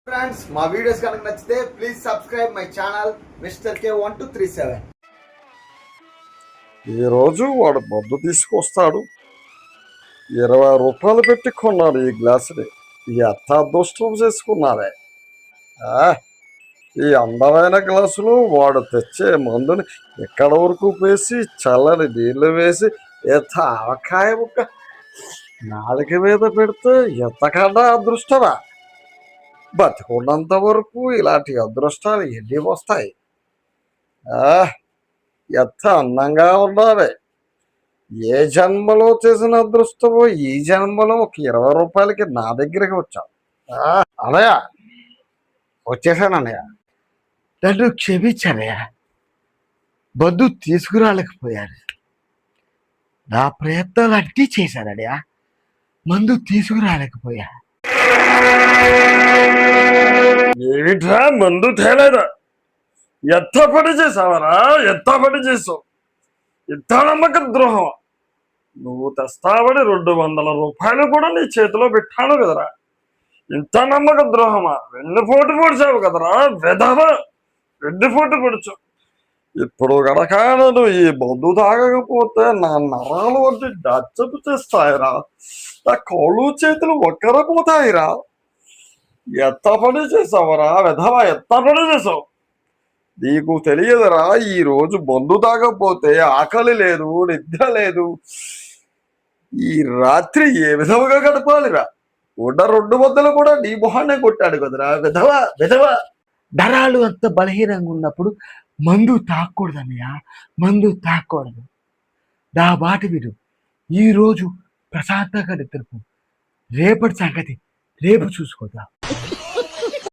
Friends మా videos కనుక నచ్చితే please subscribe my channel mister K1237. ఈరోజు వాడు మందు తీసుకొస్తాడు. 20 రూపాయలు పెట్టి కొన్నాడు ఈ గ్లాసుని. ఎంత అదృష్టం చేసుకున్నారే. ఈ అందమైన గ్లాసులు వాడు తెచ్చే మందుని ఎక్కడ వరకు వేసి చల్లని నీళ్లు వేసి ఎంత ఆవకాయ ముక్క నాలుక మీద పెడితే ఎంతకన్నా అదృష్టమా. బతికున్నంత వరకు ఇలాంటి అదృష్టాలు ఎన్ని వస్తాయి. ఎంత అందంగా ఉన్నావే. ఏ జన్మలో చేసిన అదృష్టమో ఈ జన్మలో ఒక 20 రూపాయలకి నా దగ్గరికి వచ్చావు. అన్నయ్య వచ్చేసాను అన్నయ్య. నన్ను క్షమించానయ్య. మందు తీసుకురాలేకపోయాను. నా ప్రయత్నాలు అన్నీ చేశానయ్యా. మందు తీసుకురాలేకపోయా. ఏమిట్రా మందు తేలేదా? ఎంత పని చేసావరా? ఎంత పని చేసావు? ఇంత నమ్మక ద్రోహం. నువ్వు తెస్తావని 200 రూపాయలు కూడా నీ చేతిలో పెట్టాను కదరా. ఇంత నమ్మక ద్రోహమా? వెన్నుపోటు పొడిచావు కదరా వెధవ. వెన్నుపోటు పొడిచావు. ఇప్పుడు గనక నేను ఈ మందు తాగకపోతే నా నరాలు వంటి డచ్చపు చేస్తాయిరా. నా కాళ్ళు చేతులు ఒక్కరపోతాయిరా. ఎంత పని చేసావరా వెధవ? ఎంత పని చేసావు? నీకు తెలియదురా, ఈ రోజు మందు తాగకపోతే ఆకలి లేదు, నిద్ర లేదు. ఈ రాత్రి ఏ విధముగా గడపాలిరా? ఉన్న 200 కూడా నీ మొహాన్నే కొట్టాడు కదరా విధవ విధవ. నరాలు అంత బలహీనంగా ఉన్నప్పుడు మందు తాగకూడదన్నయ్య. మందు తాగకూడదు. నా మాట విడు. ఈరోజు ప్రశాంతంగా నిద్రపో. రేపటి సంగతి రేపు చూసుకోదా.